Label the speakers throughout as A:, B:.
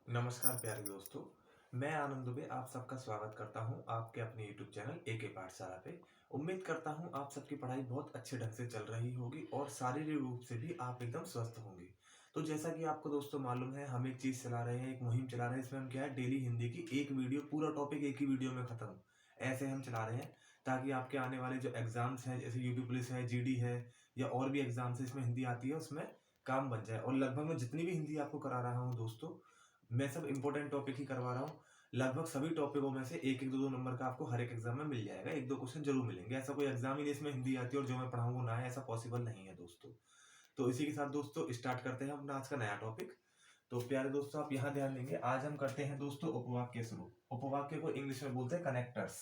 A: नमस्कार प्यारे दोस्तों, मैं आनंद दुबे आप सबका स्वागत करता हूं आपके अपने यूट्यूब चैनल एके पाठशाला पे। उम्मीद करता हूं आप सबकी पढ़ाई बहुत अच्छे ढंग से चल रही होगी और शारीरिक रूप से भी आप एकदम स्वस्थ होंगे। तो जैसा कि आपको दोस्तों मालूम है, हम एक चीज़ चला रहे हैं, एक मुहिम चला रहे हैं, इसमें हम क्या है डेली हिंदी की एक वीडियो पूरा टॉपिक एक ही वीडियो में खत्म, ऐसे हम चला रहे हैं ताकि आपके आने वाले जो एग्ज़ाम्स हैं जैसे यूपी पुलिस है, जीडी है या और भी एग्ज़ाम्स है इसमें हिंदी आती है उसमें काम बन जाए। और लगभग मैं जितनी भी हिंदी आपको करा रहा हूँ दोस्तों, मैं सब इम्पोर्टेंट टॉपिक ही करवा रहा हूँ। लगभग सभी टॉपिकों में से 1-1, 2-2 नंबर का आपको हर एक एग्ज़ाम में मिल जाएगा। 1-2 क्वेश्चन ज़रूर मिलेंगे। ऐसा कोई एग्ज़ाम ही नहीं इसमें हिंदी आती है और जो मैं पढ़ाऊँ वो ना आए, ऐसा पॉसिबल नहीं है दोस्तों। तो इसी के साथ दोस्तों स्टार्ट करते हैं अपना आज का नया टॉपिक। तो प्यारे दोस्तों आप यहाँ ध्यान देंगे, आज हम करते हैं दोस्तों उपवाक्य शुरू। उपवाक्य को इंग्लिश में बोलते हैं कनेक्टर्स।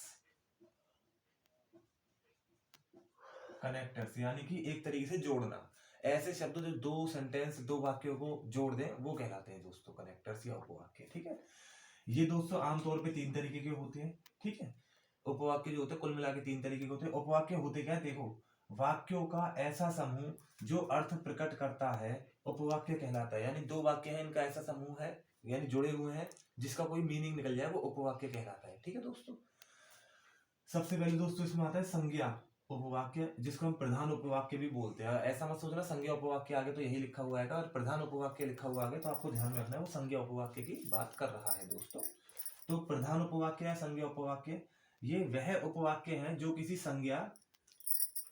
A: कनेक्टर्स यानी कि एक तरीके से जोड़ना। ऐसे शब्द जो दो सेंटेंस, दो वाक्यों को जोड़ दें वो कहलाते हैं दोस्तों कनेक्टर्स या उपवाक्य। ठीक है। ये दोस्तों आमतौर पे 3 तरीके के होते हैं। ठीक है। उपवाक्य जो होते हैं कुल मिला के 3 तरीके के होते हैं। उपवाक्य होते क्या है देखो, वाक्यों का ऐसा समूह जो अर्थ प्रकट करता है उपवाक्य कहलाता है। यानी 2 वाक्य हैं, इनका ऐसा समूह है यानी जुड़े हुए हैं जिसका कोई मीनिंग निकल जाए वो उपवाक्य कहलाता है। ठीक है दोस्तों। सबसे पहले दोस्तों इसमें आता है संज्ञा उपवाक्य, जिसको हम प्रधान उपवाक्य भी बोलते हैं। ऐसा मत सोचना संज्ञा उपवाक्य आगे तो यही लिखा हुआ है और प्रधान उपवाक्य लिखा हुआ आगे, तो आपको ध्यान में रखना है वो संज्ञा उपवाक्य की बात कर रहा है दोस्तों। तो प्रधान उपवाक्य या संज्ञा उपवाक्य ये वह उपवाक्य हैं जो किसी संज्ञा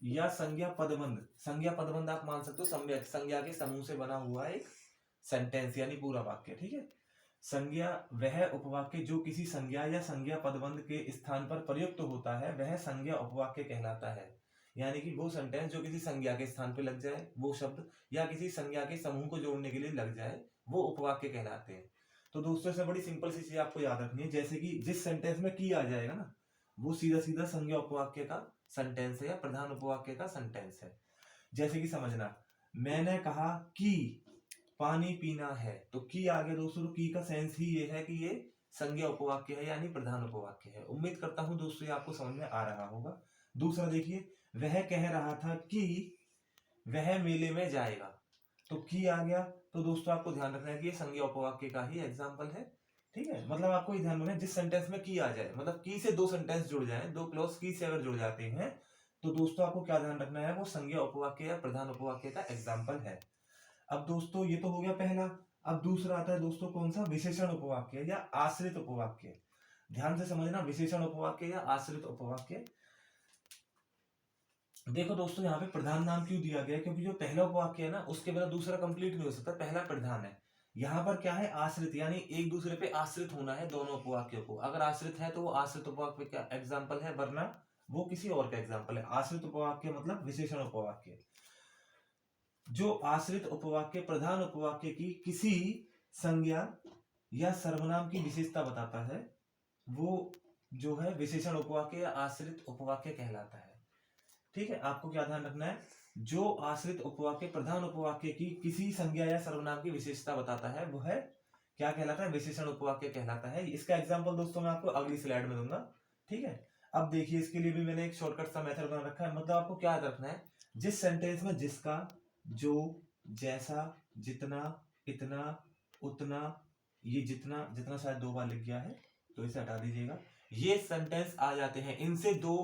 A: या संज्ञा पदबंध आप मान सकते हो, संज्ञा के समूह से बना हुआ एक सेंटेंस यानी पूरा वाक्य। ठीक है। संज्ञा वह उपवाक्य जो किसी संज्ञा या संज्ञा पदबंध के स्थान पर प्रयुक्त होता है वह संज्ञा उपवाक्य कहलाता है। यानी कि वो सेंटेंस जो किसी संज्ञा के स्थान पे लग जाए, वो शब्द या किसी संज्ञा के समूह को जोड़ने के लिए लग जाए, वो उपवाक्य कहलाते हैं। तो दोस्तों इसमें बड़ी सिंपल सी चीज आपको याद रखनी है, जैसे कि जिस सेंटेंस में की आ जाएगा ना वो सीधा सीधा संज्ञा उपवाक्य का सेंटेंस है या प्रधान उपवाक्य का सेंटेंस है। जैसे कि समझना, मैंने कहा कि पानी पीना है, तो की आगे दोस्तों की का सेंस ही ये है कि ये संज्ञा उपवाक्य है यानी प्रधान उपवाक्य है। उम्मीद करता हूं दोस्तों ये आपको समझ में आ रहा होगा। दूसरा देखिए, वह कह रहा था कि वह मेले में जाएगा, तो की आ गया, तो दोस्तों आपको ध्यान रखना है कि ये संज्ञा उपवाक्य का ही एग्जाम्पल है। ठीक है। मतलब आपको ये ध्यान रखना है जिस सेंटेंस में की आ जाए, मतलब की से 2 सेंटेंस जुड़ जाए, 2 क्लॉज की से अगर जुड़ जाते हैं तो दोस्तों आपको क्या ध्यान रखना है, वो संज्ञा उपवाक्य या प्रधान उपवाक्य का एग्जाम्पल है। अब दोस्तों ये तो हो गया पहला। अब दूसरा आता है दोस्तों कौन सा, विशेषण उपवाक्य या आश्रित उपवाक्य। ध्यान से समझना, विशेषण उपवाक्य या आश्रित उपवाक्य। देखो दोस्तों यहाँ पे प्रधान नाम क्यों दिया गया है, क्योंकि जो पहला उपवाक्य है ना उसके बिना दूसरा कंप्लीट नहीं हो सकता, पहला प्रधान है। यहाँ पर क्या है, आश्रित, यानी एक दूसरे पे आश्रित होना है दोनों उपवाक्यों को। अगर आश्रित है तो वो आश्रित उपवाक्य का एग्जाम्पल है, वरना वो किसी और का एग्जाम्पल है। आश्रित उपवाक्य मतलब विशेषण उपवाक्य। जो आश्रित उपवाक्य प्रधान उपवाक्य की किसी संज्ञा या सर्वनाम की विशेषता बताता है, वो जो है विशेषण उपवाक्य या आश्रित उपवाक्य कहलाता है। ठीक है। आपको क्या ध्यान रखना है, जो आश्रित उपवाक्य प्रधान उपवाक्य की किसी संज्ञा या सर्वनाम की विशेषता बताता है वो है क्या कहलाता है, विशेषण उपवाक्य कहलाता है। इसका एग्जाम्पल दोस्तों मैं आपको अगली स्लाइड में दूंगा। ठीक है। अब देखिए इसके लिए भी मैंने एक शॉर्टकट सा मेथड बना रखा है। मतलब आपको क्या याद रखना है, जिस सेंटेंस में जिसका, जो, जैसा, जितना, इतना, उतना, ये जितना जितना शायद 2 बार लिख गया है तो इसे हटा दीजिएगा, ये सेंटेंस आ जाते हैं, इनसे 2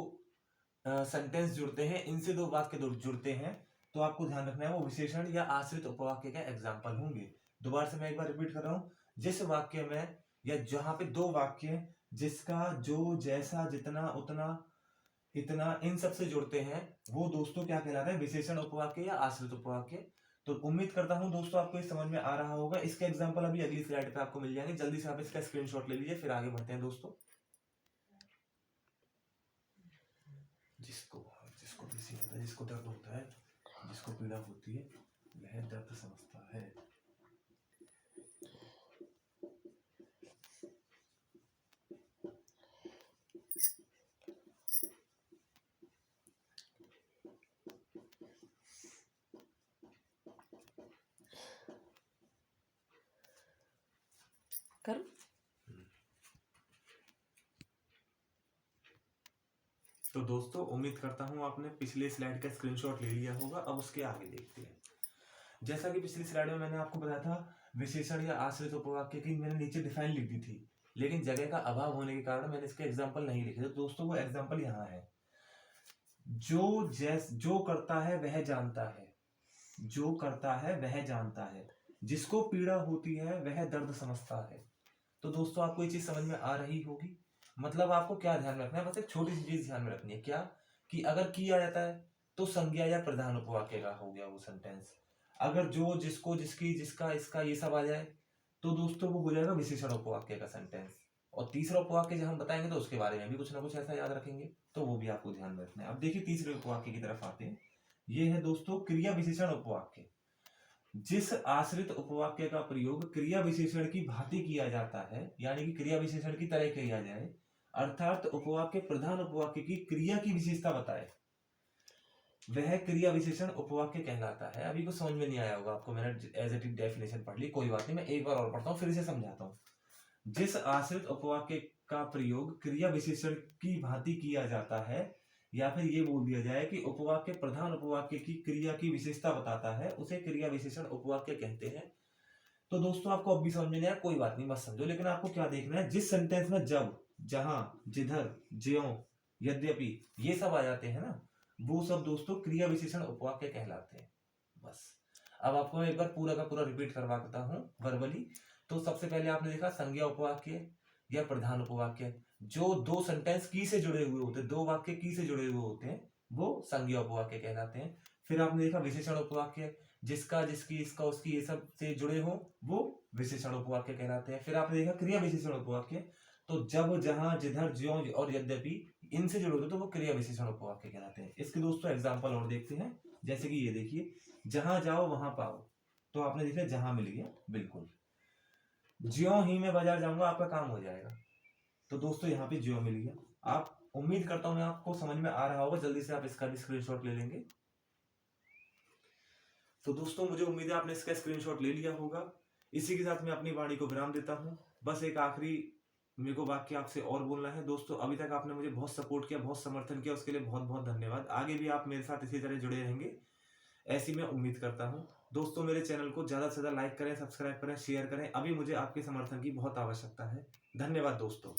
A: सेंटेंस जुड़ते हैं, इनसे 2 वाक्य जुड़ते हैं, तो आपको ध्यान रखना है वो विशेषण या आश्रित उपवाक्य का एग्जाम्पल होंगे। दोबारा से मैं एक बार रिपीट कर रहा हूं, जिस वाक्य में या जहां पे 2 वाक्य जिसका, जो, जैसा, जितना, उतना, इतना, इन सब से जुड़ते हैं वो दोस्तों क्या कहलाता है, विशेषण उपवाक्य या आश्रित उपवाक्य। तो उम्मीद करता हूं दोस्तों आपको ये समझ में आ रहा होगा। इसके एग्जाम्पल अभी अगली स्लाइड पे आपको मिल जाएंगे, जल्दी से आप इसका स्क्रीनशॉट ले लीजिए, फिर आगे बढ़ते हैं दोस्तों। जिसको जिसको किसी होता है, जिसको दर्द होता है, जिसको पीड़ा होती है वह दर्द समझता है।
B: कर
A: तो दोस्तों उम्मीद करता हूं आपने पिछले स्लाइड का स्क्रीनशॉट ले लिया होगा। अब उसके आगे देखते हैं। जैसा कि पिछली स्लाइड में मैंने आपको बताया था, विशेषण या आश्रित उपवाक्य की मैंने नीचे डिफाइन लिख दी थी, लेकिन जगह का अभाव होने के कारण मैंने इसके एग्जाम्पल नहीं लिखे। तो दोस्तों वो एग्जाम्पल यहाँ है, जो करता है वह जानता है, जो करता है वह जानता है, जिसको पीड़ा होती है वह दर्द समझता है। तो दोस्तों आपको ये चीज समझ में आ रही होगी। मतलब आपको क्या ध्यान रखना है, बस एक छोटी सी चीज ध्यान में रखनी है, क्या कि अगर किया जाता है तो संज्ञा या प्रधान उपवाक्य का हो गया वो सेंटेंस। अगर जो, जिसको, जिसकी, जिसका, इसका, ये सब आ जाए तो दोस्तों वो हो जाएगा विशेषण उपवाक्य का सेंटेंस। और तीसरा उपवाक्य जब हम बताएंगे तो उसके बारे में भी कुछ ना कुछ ऐसा याद रखेंगे, तो वो भी आपको ध्यान में रखना है। अब देखिए तीसरे उपवाक्य की तरफ आते हैं। ये है दोस्तों क्रिया विशेषण उपवाक्य। जिस आश्रित उपवाक्य का प्रयोग क्रिया विशेषण की भांति किया जाता है, यानी कि क्रिया विशेषण की तरह किया जाए, अर्थात उपवाक्य प्रधान उपवाक्य की क्रिया की विशेषता बताए, वह क्रिया विशेषण उपवाक्य कहलाता है। अभी कुछ समझ में नहीं आया होगा आपको, मैंने एज इट इज डेफिनेशन पढ़ ली, कोई बात नहीं, मैं एक बार और पढ़ता हूँ फिर से समझाता हूँ। जिस आश्रित उपवाक्य का प्रयोग क्रिया विशेषण की भांति किया जाता है, या फिर ये बोल दिया जाए कि उपवाक्य प्रधान उपवाक्य की क्रिया की विशेषता बताता है, उसे क्रिया विशेषण उपवाक्य कहते हैं। तो दोस्तों आपको अब भी समझ में नहीं आया, कोई बात नहीं, मत समझो, लेकिन आपको क्या देखना है, जिस सेंटेंस में जब, जहां, जिधर, ज्यों, यद्यपि ये सब आ जाते हैं ना, वो सब दोस्तों क्रिया विशेषण उपवाक्य कहलाते हैं। बस अब आपको मैं एक बार पूरा का पूरा रिपीट करवाता हूँ वर्बली। तो सबसे पहले आपने देखा संज्ञा उपवाक्य या प्रधान उपवाक्य, जो दो सेंटेंस की से जुड़े हुए होते हैं, दो वाक्य की से जुड़े हुए होते हैं, वो संज्ञा उपवाक्य कहलाते हैं। फिर आपने देखा विशेषण उपवाक्य, जिसका, जिसकी, इसका, उसकी, ये सब से जुड़े हो, वो विशेषण उपवाक्य कहलाते हैं। फिर आपने देखा क्रिया विशेषण उपवाक्य, तो जब, जहां, जिधर, ज्यों और यद्यपि, इनसे जुड़े होते तो वो क्रिया विशेषण उपवाक्य कहलाते हैं। इसके दोस्तों एग्जाम्पल और देखते हैं, जैसे कि ये देखिए, जहां जाओ वहां पाओ, तो आपने देखा जहां मिल गया, बिल्कुल। ज्यों ही मैं बाजार जाऊंगा, आपका काम हो जाएगा, तो दोस्तों यहाँ पे ज्यों मिल गया। आप, उम्मीद करता हूं मैं आपको समझ में आ रहा होगा, जल्दी से आप इसका भी स्क्रीनशॉट ले लेंगे। तो दोस्तों मुझे उम्मीद है आपने इसका स्क्रीनशॉट ले लिया होगा। इसी के साथ मैं अपनी वाणी को विराम देता हूं। बस एक आखिरी मेरे को वाक्य आपसे और बोलना है। दोस्तों अभी तक आपने मुझे बहुत सपोर्ट किया, बहुत समर्थन किया, उसके लिए बहुत बहुत धन्यवाद। आगे भी आप मेरे साथ इसी तरह जुड़े रहेंगे, ऐसी मैं उम्मीद करता हूं। दोस्तों मेरे चैनल को ज्यादा से ज्यादा लाइक करें, सब्सक्राइब करें, शेयर करें। अभी मुझे आपके समर्थन की बहुत आवश्यकता है। धन्यवाद दोस्तों।